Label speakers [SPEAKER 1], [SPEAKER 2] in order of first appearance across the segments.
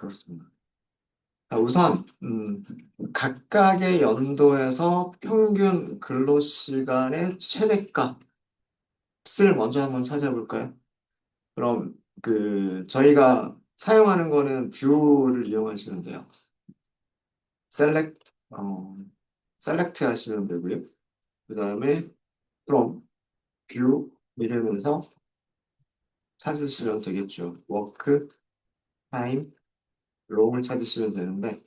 [SPEAKER 1] 그렇습니다. 자, 우선 각각의 연도에서 평균 근로시간의 최대값을 먼저 한번 찾아볼까요? 그럼 저희가 사용하는 거는 뷰를 이용하시면 돼요. 셀렉 어, 셀렉트 하시면 되고요. 그 다음에 from 뷰 이름에서 찾으시면 되겠죠. 워크 타임 롱을 찾으시면 되는데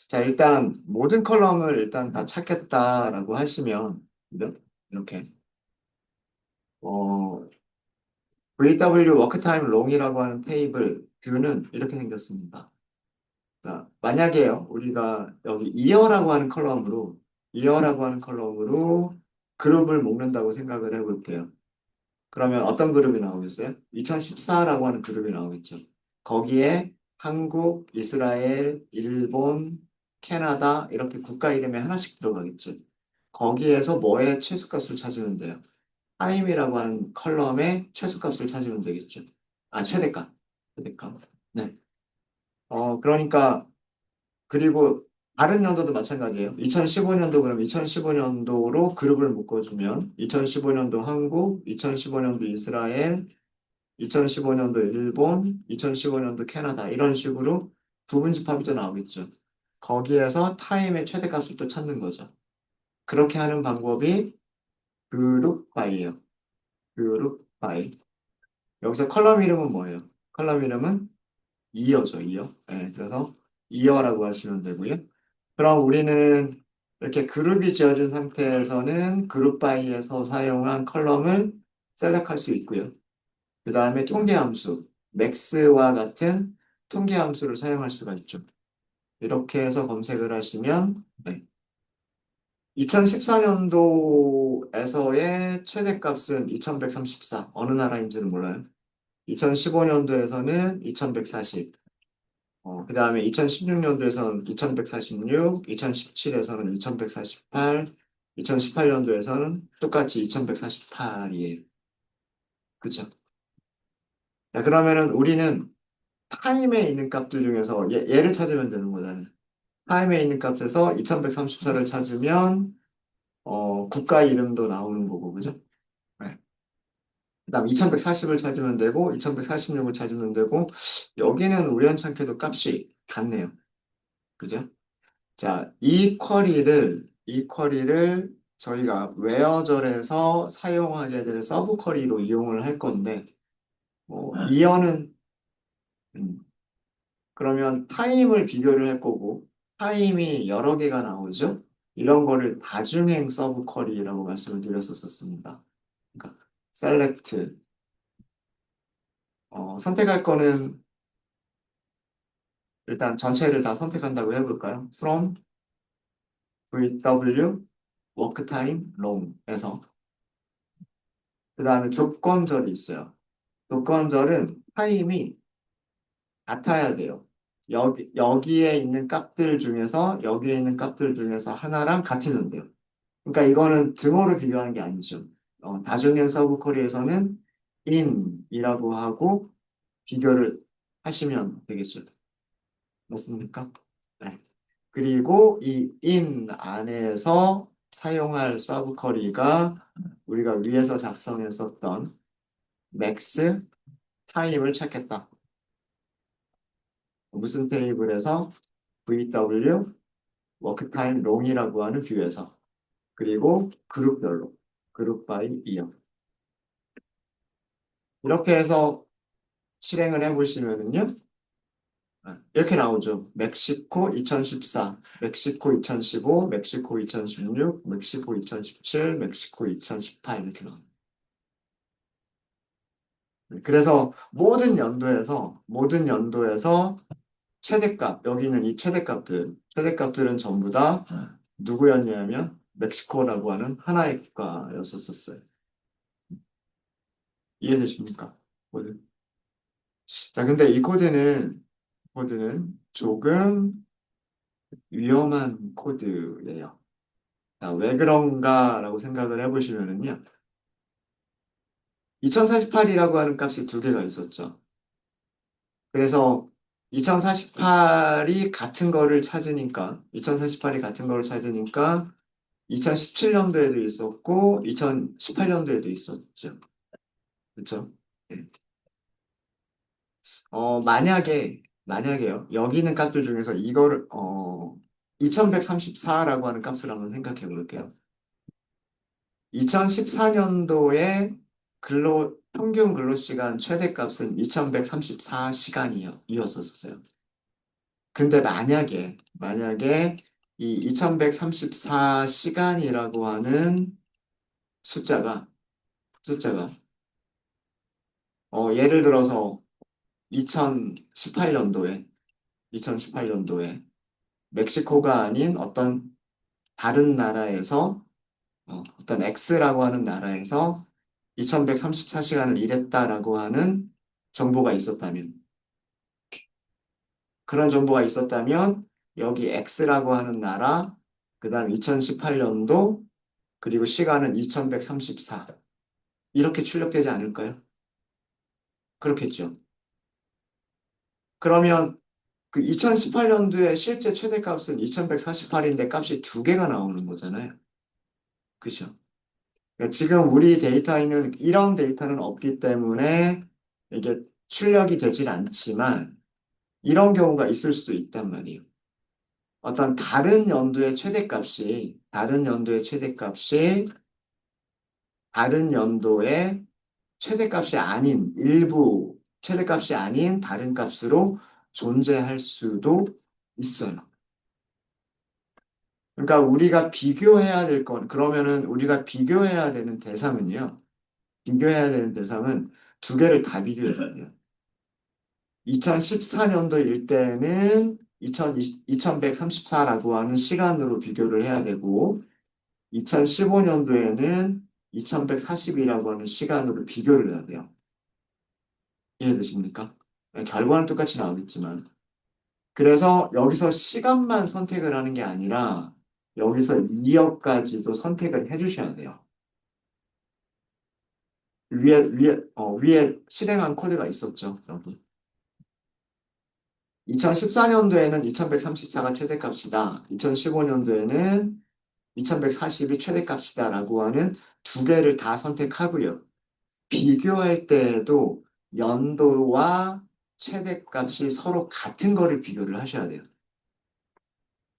[SPEAKER 1] 자 일단 모든 컬럼을 일단 다 찾겠다라고 하시면 이렇게 어, VW 워크타임 롱이라고 하는 테이블 뷰는 이렇게 생겼습니다. 자, 만약에요, 우리가 여기 이어라고 하는 이어라고 하는 컬럼으로 그룹을 묶는다고 생각을 해볼게요. 그러면 어떤 그룹이 나오겠어요? 2014라고 하는 그룹이 나오겠죠. 거기에 한국, 이스라엘, 일본, 캐나다 이렇게 국가 이름이 하나씩 들어가겠죠. 거기에서 뭐의 최소값을 찾으면 돼요? 타임이라고 하는 컬럼의 최소값을 찾으면 되겠죠. 아, 최대값. 최대값. 네. 그러니까, 그리고 다른 연도도 마찬가지예요. 2015년도 그럼 2015년도로 그룹을 묶어주면 2015년도 한국, 2015년도 이스라엘, 2015년도 일본, 2015년도 캐나다 이런 식으로 부분집합이 또 나오겠죠. 거기에서 타임의 최대값을 또 찾는 거죠. 그렇게 하는 방법이 그룹 바이예요. 그룹 바이. 여기서 컬럼 이름은 뭐예요? 컬럼 이름은 이어죠, 이어. 네, 그래서 이어라고 하시면 되고요. 그럼 우리는 이렇게 그룹이 지어진 상태에서는 그룹 바이에서 사용한 컬럼을 셀렉할 수 있고요. 그 다음에 통계 함수, max와 같은 통계 함수를 사용할 수가 있죠. 이렇게 해서 검색을 하시면, 네. 2014년도에서의 최대값은 2134. 어느 나라인지는 몰라요. 2015년도에서는 2140. 그 다음에 2016년도에서는 2146, 2017에서는 2148, 2018년도에서는 똑같이 2148이에요. 그죠? 자, 그러면은 우리는 타임에 있는 값들 중에서 얘를 찾으면 되는 거잖아요. 타임에 있는 값에서 2134를 찾으면 국가 이름도 나오는 거고, 그죠? 네. 그다음 2140을 찾으면 되고 2146을 찾으면 되고 여기는 우연찮게도 값이 같네요. 그죠? 자, 이 쿼리를 저희가 웨어절에서 사용하게 될 서브 쿼리로 이용을 할 건데 이어는 음, 그러면 타임을 비교를 할 거고, 타임이 여러 개가 나오죠? 이런 거를 다중행 서브 쿼리라고 말씀을 드렸었습니다. 그러니까, select, 선택할 거는 일단 전체를 다 선택한다고 해볼까요? from VW work time long에서. 그 다음에 조건절이 있어요. 조건절은 타임이 같아야 돼요. 여기에 있는 값들 중에서, 여기에 있는 값들 중에서 하나랑 같으면 돼요. 그러니까 이거는 등호를 비교하는 게 아니죠. 다중행 서브 쿼리에서는 in이라고 하고 비교를 하시면 되겠죠. 맞습니까? 네. 그리고 이 in 안에서 사용할 서브 쿼리가 우리가 위에서 작성했었던 max 타임을 찾겠다. 무슨 테이블에서 VW 워크타임 롱이라고 하는 뷰에서 그리고 그룹별로 그룹 바이 이어 이렇게 해서 실행을 해보시면은요. 이렇게 나오죠. 멕시코 2014, 멕시코 2015, 멕시코 2016, 멕시코 2017, 멕시코 2018 이렇게 나옵니다. 그래서 모든 연도에서 최대값, 여기는 이 최대값들은 전부 다 누구였냐면 멕시코라고 하는 하나의 국가였었어요. 이해되십니까? 코드. 자, 근데 이 코드는 조금 위험한 코드예요. 자, 왜 그런가라고 생각을 해보시면은요. 2048이라고 하는 값이 두 개가 있었죠. 그래서 2048이 같은 거를 찾으니까, 2048이 같은 거를 찾으니까, 2017년도에도 있었고, 2018년도에도 있었죠. 그렇죠? 네. 만약에요. 여기 있는 값들 중에서 이거를, 2134라고 하는 값을 한번 생각해 볼게요. 2014년도에 평균 근로시간 최대값은 2134시간이었었어요. 근데 만약에 이 2134시간이라고 하는 숫자가, 숫자가, 예를 들어서 2018년도에 멕시코가 아닌 어떤 다른 나라에서, 어떤 X라고 하는 나라에서 2134시간을 일했다라고 하는 정보가 있었다면, 그런 정보가 있었다면, 여기 X라고 하는 나라, 그 다음 2018년도, 그리고 시간은 2134. 이렇게 출력되지 않을까요? 그렇겠죠. 그러면 그 2018년도에 실제 최대값은 2148인데 값이 두 개가 나오는 거잖아요. 그죠? 그러니까 지금 우리 데이터에는 이런 데이터는 없기 때문에 이게 출력이 되질 않지만 이런 경우가 있을 수도 있단 말이에요. 어떤 다른 연도의 최대값이 아닌 일부 최대값이 아닌 다른 값으로 존재할 수도 있어요. 그러니까 우리가 비교해야 될 건, 그러면은 우리가 비교해야 되는 대상은 두 개를 다 비교해야 돼요. 2014년도일 때는 2134라고 하는 시간으로 비교를 해야 되고, 2015년도에는 2140이라고 하는 시간으로 비교를 해야 돼요. 이해되십니까? 결과는 똑같이 나오겠지만. 그래서 여기서 시간만 선택을 하는 게 아니라, 여기서 2억까지도 선택을 해주셔야 돼요. 위에 실행한 코드가 있었죠, 여기. 2014년도에는 2134가 최대값이다. 2015년도에는 2140이 최대값이다라고 하는 두 개를 다 선택하고요. 비교할 때에도 연도와 최대값이 서로 같은 거를 비교를 하셔야 돼요.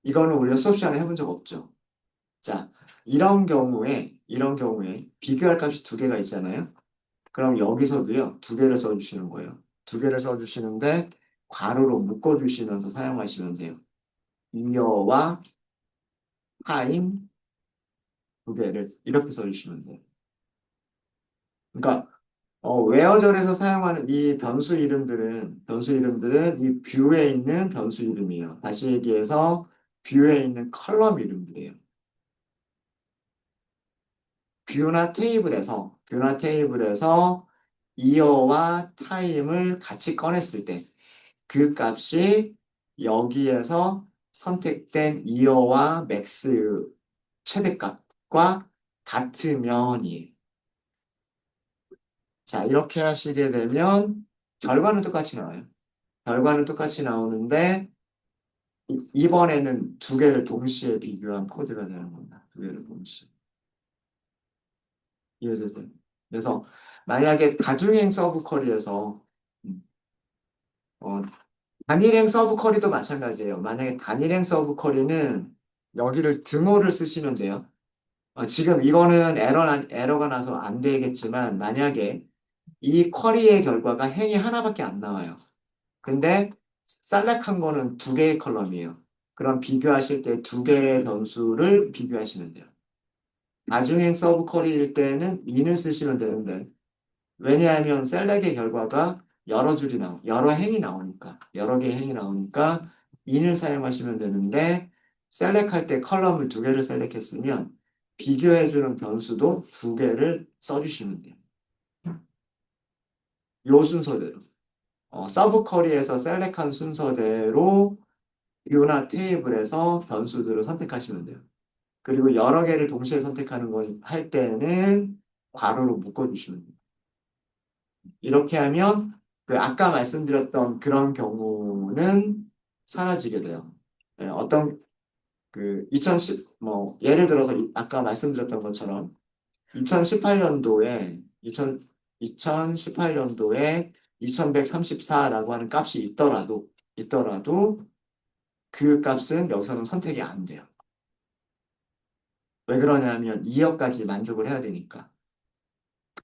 [SPEAKER 1] 이거는 우리가 수업 시간에 해본 적 없죠. 자, 이런 경우에 비교할 값이 두 개가 있잖아요. 그럼 여기서도요, 두 개를 써주시는 거예요. 두 개를 써주시는데, 괄호로 묶어주시면서 사용하시면 돼요. 이어와 타임 두 개를 이렇게 써주시면 돼요. 그러니까, 웨어절에서 사용하는 이 변수 이름들은 이 뷰에 있는 변수 이름이에요. 다시 얘기해서, 뷰에 있는 컬럼 이름들이에요. 뷰나 테이블에서 이어와 타임을 같이 꺼냈을 때, 그 값이 여기에서 선택된 이어와 맥스 최대값과 같으면이. 자, 이렇게 하시게 되면 결과는 똑같이 나와요. 결과는 똑같이 나오는데 이번에는 두 개를 동시에 비교한 코드가 되는 겁니다. 두 개를 동시에. 이해되세요? 그래서 만약에 다중행 서브 쿼리에서 음, 어, 단일행 서브 쿼리도 마찬가지예요. 만약에 단일행 서브 쿼리는 여기를 등호를 쓰시면 돼요. 지금 이거는 에러가 나서 안 되겠지만 만약에 이 쿼리의 결과가 행이 하나밖에 안 나와요. 근데 셀렉한 거는 두 개의 컬럼이에요. 그럼 비교하실 때 두 개의 변수를 비교하시면 돼요. 다중행 서브 쿼리일 때는 in을 쓰시면 되는데 왜냐하면 셀렉의 결과가 여러 개의 행이 나오니까 in을 사용하시면 되는데 셀렉할 때 컬럼을 두 개를 셀렉했으면 비교해주는 변수도 두 개를 써주시면 돼요. 요 순서대로. 서브 쿼리에서 셀렉한 순서대로 뷰나 테이블에서 변수들을 선택하시면 돼요. 그리고 여러 개를 동시에 선택하는 건 할 때는 괄호로 묶어주시면 돼요. 이렇게 하면 그 아까 말씀드렸던 그런 경우는 사라지게 돼요. 예, 어떤 그 2010, 뭐, 예를 들어서 아까 말씀드렸던 것처럼 2018년도에 2018년도에 2134라고 하는 값이 있더라도 그 값은 여기서는 선택이 안 돼요. 왜 그러냐면 2억까지 만족을 해야 되니까.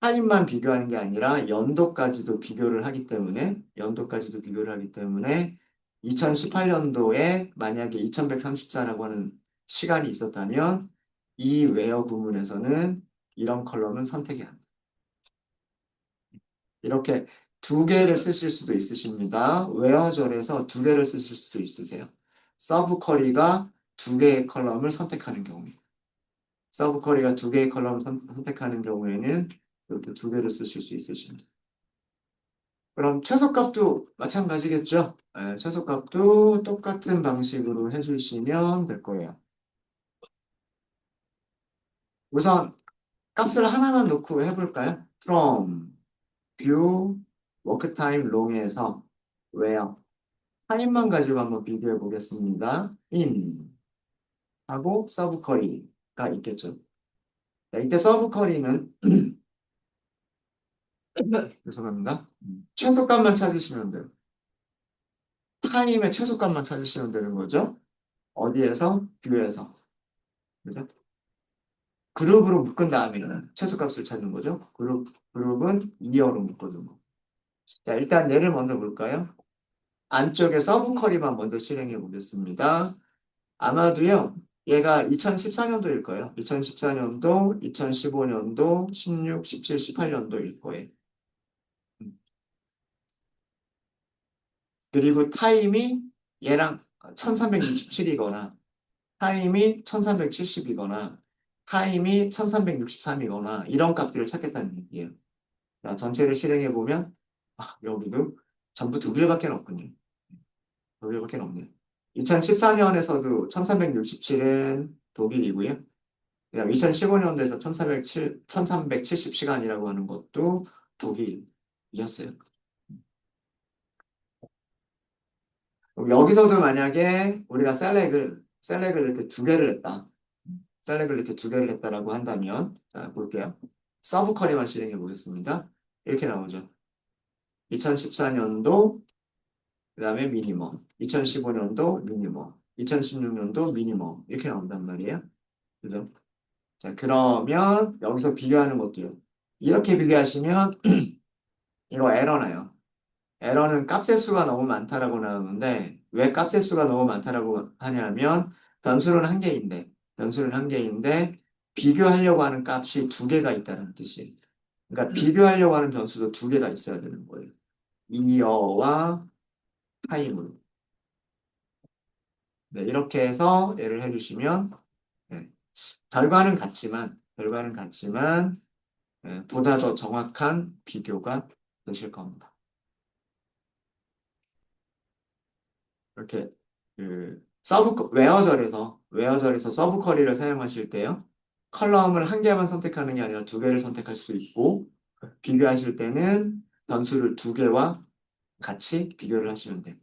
[SPEAKER 1] 타임만 비교하는 게 아니라 연도까지도 비교를 하기 때문에 2018년도에 만약에 2134라고 하는 시간이 있었다면 이 웨어 구문에서는 이런 컬럼은 선택이 안 돼요. 이렇게 두 개를 쓰실 수도 있으십니다. 웨어절에서 두 개를 쓰실 수도 있으세요. 서브 쿼리가 두 개의 컬럼을 선택하는 경우에. 서브 쿼리가 두 개의 컬럼을 선택하는 경우에는 이렇게 두 개를 쓰실 수 있으십니다. 그럼 최소값도 마찬가지겠죠? 네, 최소값도 똑같은 방식으로 해주시면 될 거예요. 우선 값을 하나만 놓고 해볼까요? from, view, work time long에서 where 타임만 가지고 한번 비교해 보겠습니다. in 하고 서브 쿼리가 있겠죠. 자, 이때 서브 쿼리는 죄송합니다. 최소값만 찾으시면 돼요. 타임의 최소값만 찾으시면 되는 거죠. 어디에서? 뷰에서. 그죠? 그룹으로 묶은 다음에는 최소값을 찾는 거죠. 그룹은 2어로 묶어두고. 자, 일단 얘를 먼저 볼까요? 안쪽에 서브 쿼리만 먼저 실행해 보겠습니다. 아마도요, 얘가 2014년도일 거예요. 2014년도, 2015년도, 16, 17, 18년도일 거예요. 그리고 타임이 얘랑 1367이거나, 타임이 1370이거나, 타임이 1363이거나, 이런 값들을 찾겠다는 얘기예요. 자, 전체를 실행해 보면, 여기도 전부 두 개밖에 없군요. 두 개밖에 없네요. 2014년에서도 1367은 독일이고요. 그다음 2015년도에서 1370시간이라고 하는 것도 독일이었어요. 그럼 여기서도 만약에 우리가 셀렉을 이렇게 두 개를 했다. 셀렉을 이렇게 두 개를 했다라고 한다면, 자, 볼게요. 서브 쿼리만 실행해 보겠습니다. 이렇게 나오죠. 2014년도, 그 다음에 미니멈, 2015년도 미니멈, 2016년도 미니멈, 이렇게 나온단 말이에요. 그죠? 자, 그러면 여기서 비교하는 것도요. 이렇게 비교하시면 이거 에러 나요. 에러는 값의 수가 너무 많다라고 나오는데 왜 값의 수가 너무 많다라고 하냐면 변수는 한 개인데 비교하려고 하는 값이 두 개가 있다는 뜻이에요. 그러니까 비교하려고 하는 변수도 두 개가 있어야 되는 거예요. 이어와 타임으로. 네, 이렇게 해서 예를 해주시면 네, 결과는 같지만 보다 더 정확한 비교가 되실 겁니다. 이렇게 웨어절에서 서브 쿼리를 사용하실 때요. 컬럼을 한 개만 선택하는 게 아니라 두 개를 선택할 수 있고 비교하실 때는 변수를 두 개와 같이 비교를 하시면 돼요.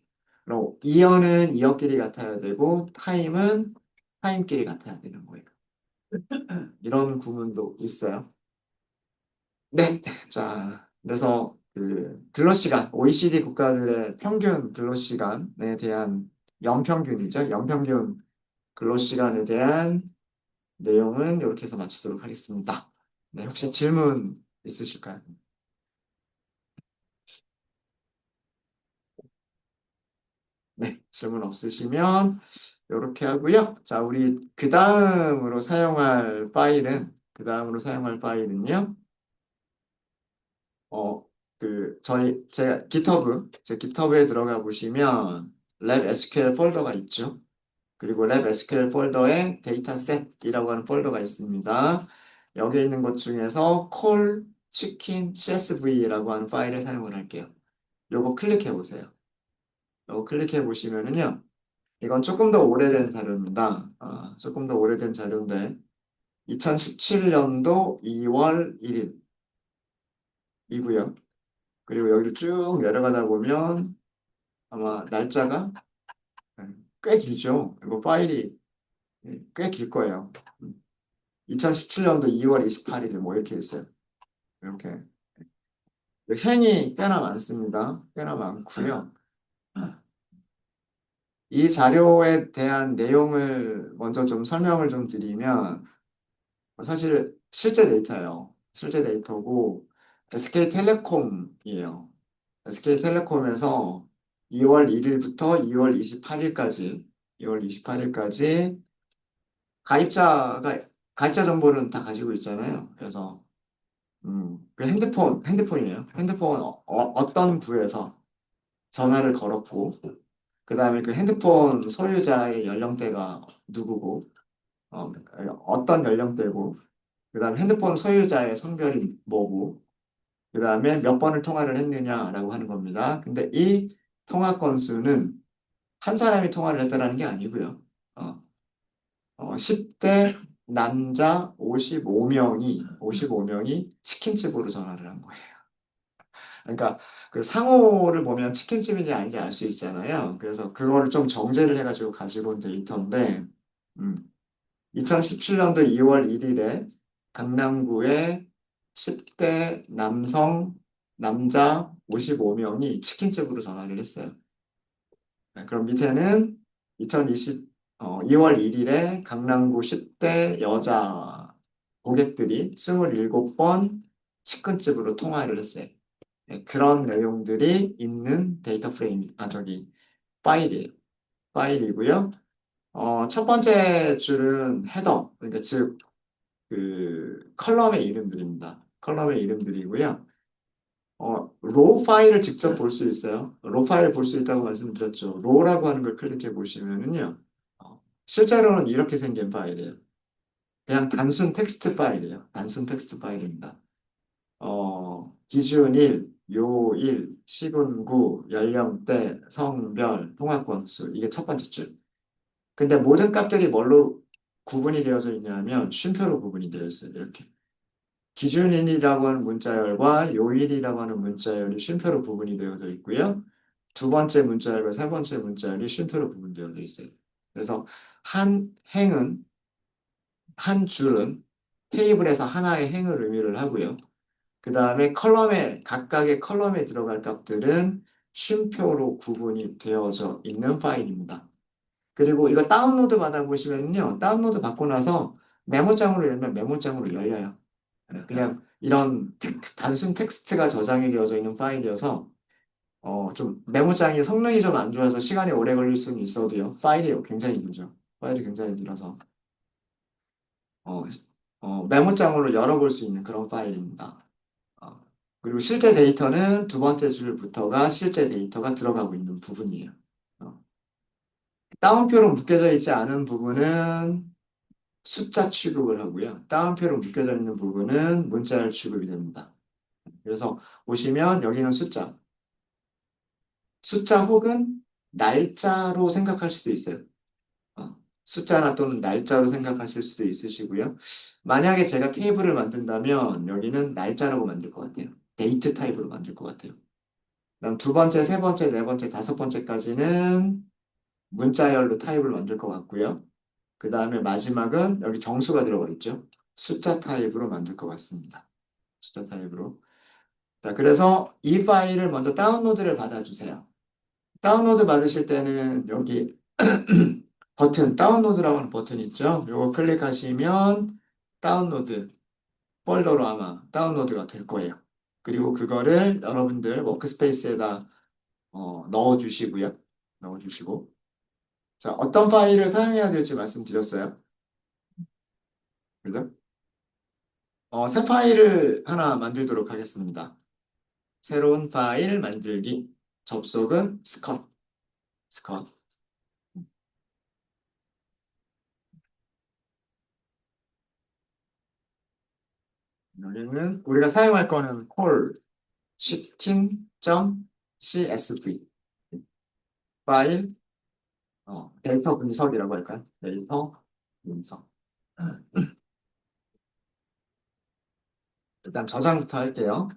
[SPEAKER 1] 그럼 이어는 이어끼리 같아야 되고 타임은 타임끼리 같아야 되는 거예요. 이런 구문도 있어요. 네. 자, 그래서 그 근로 시간, OECD 국가들의 평균 근로 시간에 대한 연평균이죠. 연평균 근로 시간에 대한 내용은 이렇게 해서 마치도록 하겠습니다. 네, 혹시 질문 있으실까요? 네, 질문 없으시면 이렇게 하고요. 자, 우리 그 다음으로 사용할 파일은요. 어, 제 깃허브에 들어가 보시면 랩 SQL 폴더가 있죠. 그리고 랩 SQL 폴더에 데이터셋이라고 하는 폴더가 있습니다. 여기에 있는 것 중에서 콜 치킨 csv라고 하는 파일을 사용을 할게요. 요거 클릭해 보세요. 요거 클릭해 보시면은요. 이건 조금 더 오래된 자료입니다. 조금 더 오래된 자료인데 2017년도 2월 1일이고요. 그리고 여기를 쭉 내려가다 보면 아마 날짜가 꽤 길죠. 이거 파일이 꽤 길 거예요. 2017년도 2월 28일 뭐 이렇게 있어요. 이렇게 행이 꽤나 많습니다. 꽤나 많고요. 이 자료에 대한 내용을 먼저 좀 설명을 좀 드리면 사실 실제 데이터예요. 실제 데이터고 SK텔레콤이에요. SK텔레콤에서 2월 1일부터 2월 28일까지 2월 28일까지 가입자가 가입자 정보는 다 가지고 있잖아요. 그래서 그 핸드폰이에요. 핸드폰 어떤 부에서 전화를 걸었고 그다음에 그 핸드폰 소유자의 연령대가 누구고 어, 어떤 연령대고 그다음에 핸드폰 소유자의 성별이 뭐고 그다음에 몇 번을 통화를 했느냐라고 하는 겁니다. 근데 이 통화 건수는 한 사람이 통화를 했다라는 게 아니고요. 어, 10대 남자 55명이 치킨집으로 전화를 한 거예요. 그러니까 그 상호를 보면 치킨집인지 아닌지 알 수 있잖아요. 그래서 그거를 좀 정제를 해가지고 가지고 온 데이터인데, 2017년도 2월 1일에 강남구의 10대 남자 55명이 치킨집으로 전화를 했어요. 네, 그럼 밑에는 2월 1일에 강남구 10대 여자 고객들이 27번 치킨집으로 통화를 했어요. 네, 그런 내용들이 있는 데이터 프레임, 파일이에요. 파일이고요. 첫 번째 줄은 헤더, 그러니까 즉, 그 컬럼의 이름들입니다. 컬럼의 이름들이고요. 로우 파일을 직접 볼 수 있어요. 로우 파일 볼 수 있다고 말씀드렸죠. 로우라고 하는 걸 클릭해 보시면은요. 실제로는 이렇게 생긴 파일이에요. 그냥 단순 텍스트 파일이에요. 단순 텍스트 파일입니다. 기준일, 요일, 시군구, 연령대, 성별, 통화 건수. 이게 첫 번째 줄. 근데 모든 값들이 뭘로 구분이 되어져 있냐면 쉼표로 구분이 되어 있어요. 이렇게. 기준일이라고 하는 문자열과 요일이라고 하는 문자열이 쉼표로 구분이 되어져 있고요. 두 번째 문자열과 세 번째 문자열이 쉼표로 구분되어져 있어요. 그래서 한 행은, 한 줄은 테이블에서 하나의 행을 의미를 하고요. 그 다음에 각각의 컬럼에 들어갈 값들은 쉼표로 구분이 되어져 있는 파일입니다. 그리고 이거 다운로드 받아보시면요. 다운로드 받고 나서 메모장으로 열면 메모장으로 열려요. 그냥 이런 단순 텍스트가 저장이 되어져 있는 파일이어서 좀 메모장이 성능이 좀 안 좋아서 시간이 오래 걸릴 수는 있어도요. 파일이 굉장히 길죠. 파일이 굉장히 길어서 어, 메모장으로 열어볼 수 있는 그런 파일입니다. 어, 그리고 실제 데이터는 두 번째 줄부터가 실제 데이터가 들어가고 있는 부분이에요. 어, 따옴표로 묶여져 있지 않은 부분은 숫자 취급을 하고요. 따옴표로 묶여져 있는 부분은 문자열 취급이 됩니다. 그래서 보시면 여기는 숫자 혹은 날짜로 생각할 수도 있어요. 숫자나 또는 날짜로 생각하실 수도 있으시고요. 만약에 제가 테이블을 만든다면 여기는 날짜라고 만들 것 같아요. 데이트 타입으로 만들 것 같아요. 그다음 두 번째, 세 번째, 네 번째, 다섯 번째까지는 문자열로 타입을 만들 것 같고요. 그 다음에 마지막은 여기 정수가 들어가 있죠. 숫자 타입으로 만들 것 같습니다. 숫자 타입으로. 자, 그래서 이 파일을 먼저 다운로드를 받아주세요. 다운로드 받으실 때는 여기 다운로드라고 하는 버튼 있죠? 이거 클릭하시면 다운로드 폴더로 아마 다운로드가 될 거예요. 그리고 그거를 여러분들 워크스페이스에다 넣어주시고요. 넣어주시고. 자, 어떤 파일을 사용해야 될지 말씀드렸어요. 그죠? 새 파일을 하나 만들도록 하겠습니다. 새로운 파일 만들기. 접속은 스컷. 여기는 우리가 사용할 거는 콜 치킨.csv 파일 데이터 분석이라고 할까요? 데이터 분석. 일단 저장부터 할게요.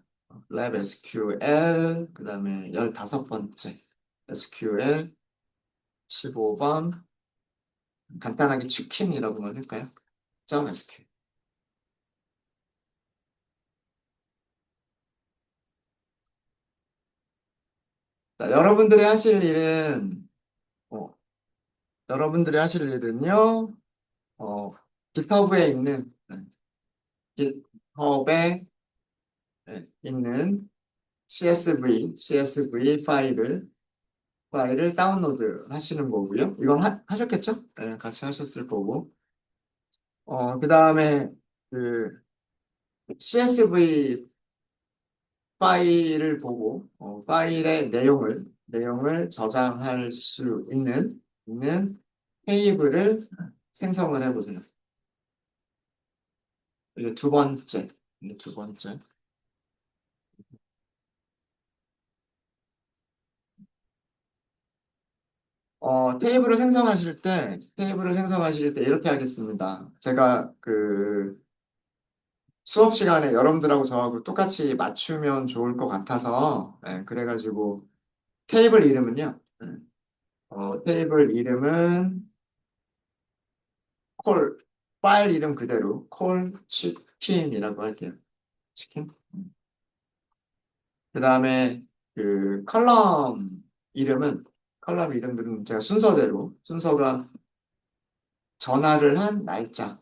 [SPEAKER 1] 랩 SQL, 그 다음에 15번째 SQL 15번 간단하게 치킨이라고만 할까요? 점 SQL. 자, 어, 여러분들이 하실 일은요, 어, GitHub에 있는, GitHub에 있는 CSV 파일을 다운로드 하시는 거고요. 이건 하셨겠죠? 네, 같이 하셨을 거고. 그 다음에 그 CSV 파일을 보고, 파일의 내용을 저장할 수 있는 테이블을 생성을 해보세요. 이게 두 번째, 이게 두 번째. 테이블을 생성하실 때 이렇게 하겠습니다. 제가 그 수업 시간에 여러분들하고 저하고 똑같이 맞추면 좋을 것 같아서, 그래가지고 테이블 이름은요, 테이블 이름은 콜, 파일 이름 그대로 콜 치킨이라고 할게요. 치킨. 그 다음에 그 컬럼 이름들은 제가 순서가 전화를 한 날짜,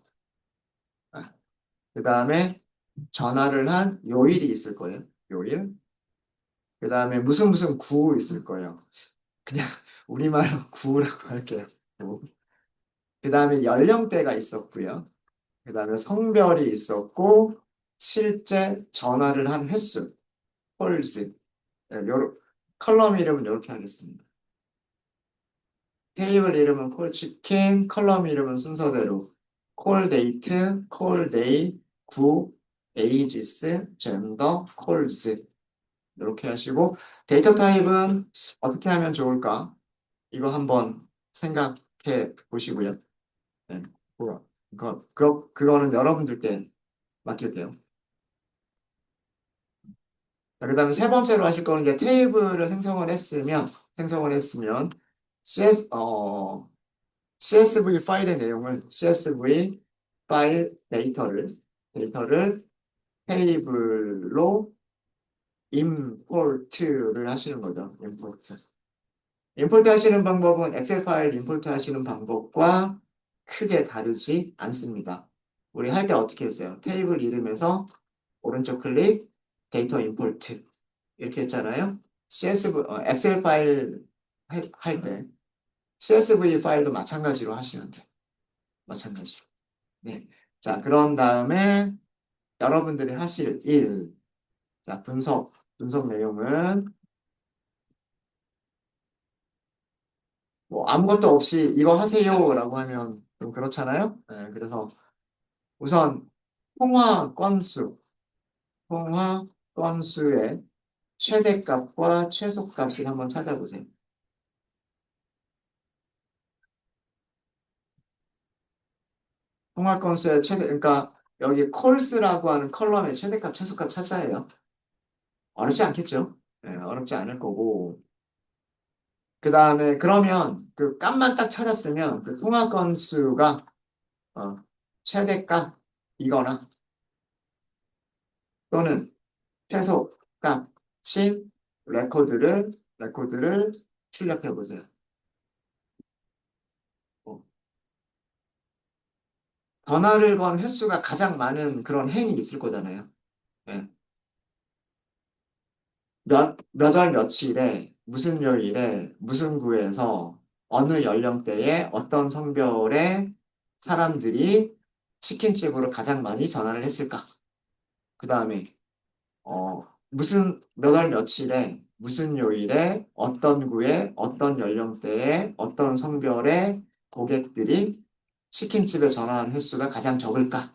[SPEAKER 1] 그 다음에 전화를 한 요일이 있을 거예요. 요일. 그 다음에 무슨 구 있을 거예요. 그냥 우리말로 구라고 할게요. 구. 그 다음에 연령대가 있었고요. 그 다음에 성별이 있었고, 실제 전화를 한 횟수, 홀즈. 네, 컬럼 이름은 이렇게 하겠습니다. 테이블 이름은 콜치킨, 컬럼 이름은 순서대로 콜 데이트, 콜 데이, 구, 에이지스, 젠더, 콜즈 이렇게 하시고 데이터 타입은 어떻게 하면 좋을까? 이거 한번 생각해 보시고요. 네, 그거는 여러분들께 맡길게요. 그 다음에 세 번째로 하실 거는 이제 테이블을 생성을 했으면 CSV 파일의 내용을 CSV 파일 데이터를 테이블로 임포트를 하시는 거죠. 임포트 하시는 방법은 엑셀 파일 임포트 하시는 방법과 크게 다르지 않습니다. 우리 할 때 어떻게 했어요? 테이블 이름에서 오른쪽 클릭 데이터 임포트 이렇게 했잖아요. 엑셀 파일 할 때 CSV 파일도 마찬가지로 하시면 돼요. 마찬가지로. 네. 자, 그런 다음에 여러분들이 하실 일. 자, 분석 내용은 뭐 아무것도 없이 이거 하세요라고 하면 좀 그렇잖아요. 네, 그래서 우선 통화 건수, 통화 건수의 최대값과 최소값을 한번 찾아보세요. 통화 건수의 그러니까 여기 콜스라고 하는 컬럼의 최대값, 최소값 찾아야 해요. 어렵지 않겠죠? 네, 어렵지 않을 거고. 그 다음에 그러면 그 값만 딱 찾았으면 그 통화 건수가 어, 최대값이거나 또는 최소값인 레코드를 출력해 보세요. 어, 전화를 건 횟수가 가장 많은 그런 행이 있을 거잖아요. 예. 몇 월 며칠에 무슨 요일에 무슨 구에서 어느 연령대에 어떤 성별의 사람들이 치킨집으로 가장 많이 전화를 했을까? 그 다음에 몇 월 며칠에 무슨 요일에 어떤 구에 어떤 연령대에 어떤 성별의 고객들이 치킨집에 전화한 횟수가 가장 적을까?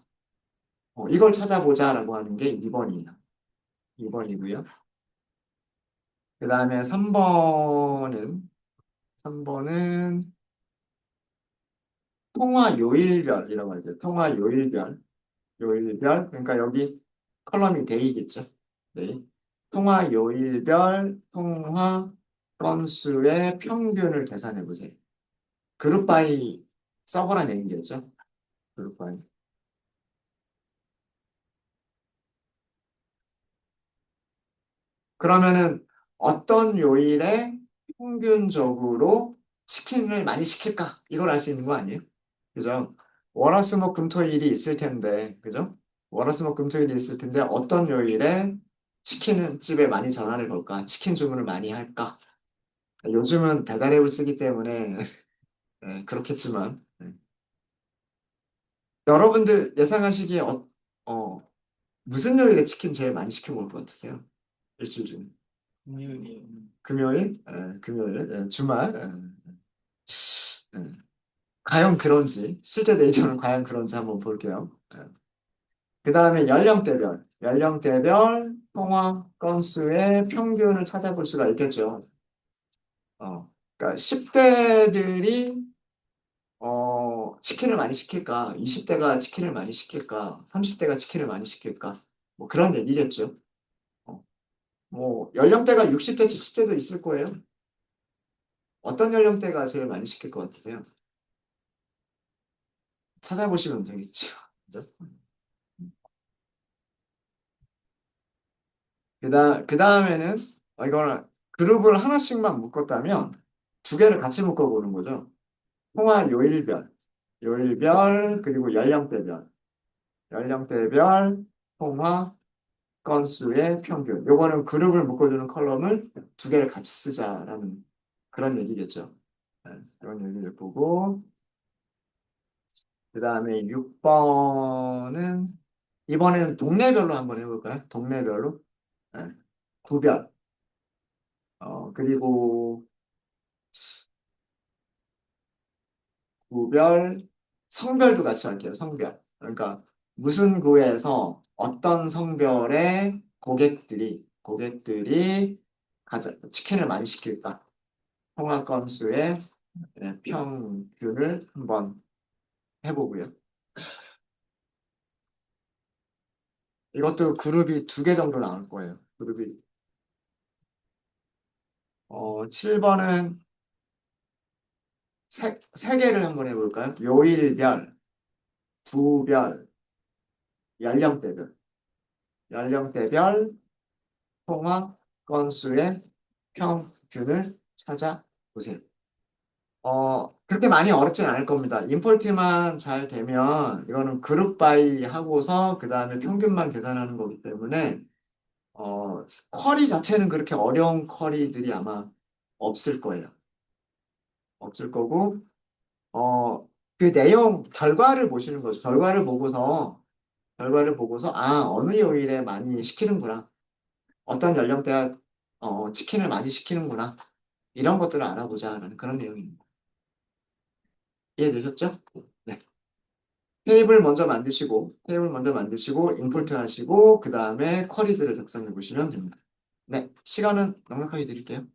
[SPEAKER 1] 이걸 찾아보자라고 하는 게 2번이에요. 2번이고요. 그 다음에 3번은 통화 요일별이라고 하죠. 통화 요일별. 그러니까 여기 컬럼이 데이겠죠. 데이. 통화 요일별 통화 건수의 평균을 계산해 보세요. 그룹 바이 서버란 얘기겠죠? 그룹 바이. 그러면은 어떤 요일에 평균적으로 치킨을 많이 시킬까? 이걸 알 수 있는 거 아니에요? 그죠? 월화수목금토일이 있을 텐데, 그죠? 월화수목금토일이 있을 텐데 어떤 요일에 치킨 집에 많이 전화를 걸까? 치킨 주문을 많이 할까? 요즘은 배달앱을 쓰기 때문에 네, 그렇겠지만 네. 여러분들 예상하시기에 어, 무슨 요일에 치킨 제일 많이 시켜 먹을 것 같으세요? 일주일 중에. 금요일. 금요일? 금요일? 주말? 과연 그런지, 실제 데이터는 과연 그런지 한번 볼게요. 그 다음에 연령대별 통화 건수의 평균을 찾아볼 수가 있겠죠. 그러니까 10대들이 치킨을 많이 시킬까? 20대가 치킨을 많이 시킬까? 30대가 치킨을 많이 시킬까? 뭐 그런 얘기겠죠. 어, 뭐 연령대가 60대, 70대도 있을 거예요. 어떤 연령대가 제일 많이 시킬 것 같으세요? 찾아보시면 되겠죠. 그죠? 그 다음에는 이거는 그룹을 하나씩만 묶었다면 두 개를 같이 묶어보는 거죠. 통화 요일별, 그리고 연령대별 통화 건수의 평균. 요거는 그룹을 묶어주는 컬럼을 두 개를 같이 쓰자라는 그런 얘기겠죠. 그런 얘기를 보고, 그 다음에 6번은, 이번에는 동네별로 한번 해볼까요? 동네별로. 네. 구별. 그리고 구별, 성별도 같이 할게요. 성별. 그러니까 무슨 구에서 어떤 성별의 고객들이 치킨을 많이 시킬까? 통화 건수의 평균을 한번 해보고요. 이것도 그룹이 두 개 정도 나올 거예요. 그룹이 7번은 세 개를 한번 해볼까요? 요일별, 구별, 연령대별, 연령대별 통화 건수의 평균을 찾아보세요. 그렇게 많이 어렵진 않을 겁니다. 임포트만 잘 되면 이거는 그룹 바이 하고서 그 다음에 평균만 계산하는 거기 때문에 쿼리 자체는 그렇게 어려운 쿼리들이 아마 없을 거예요. 없을 거고 그 내용 결과를 보시는 거죠. 결과를 보고서 어느 요일에 많이 시키는구나. 어떤 연령대가 치킨을 많이 시키는구나. 이런 것들을 알아보자라는 그런 내용입니다. 이해되셨죠? 네. 테이블 먼저 만드시고, 임포트 하시고, 그 다음에 쿼리들을 작성해 보시면 됩니다. 네. 시간은 넉넉하게 드릴게요.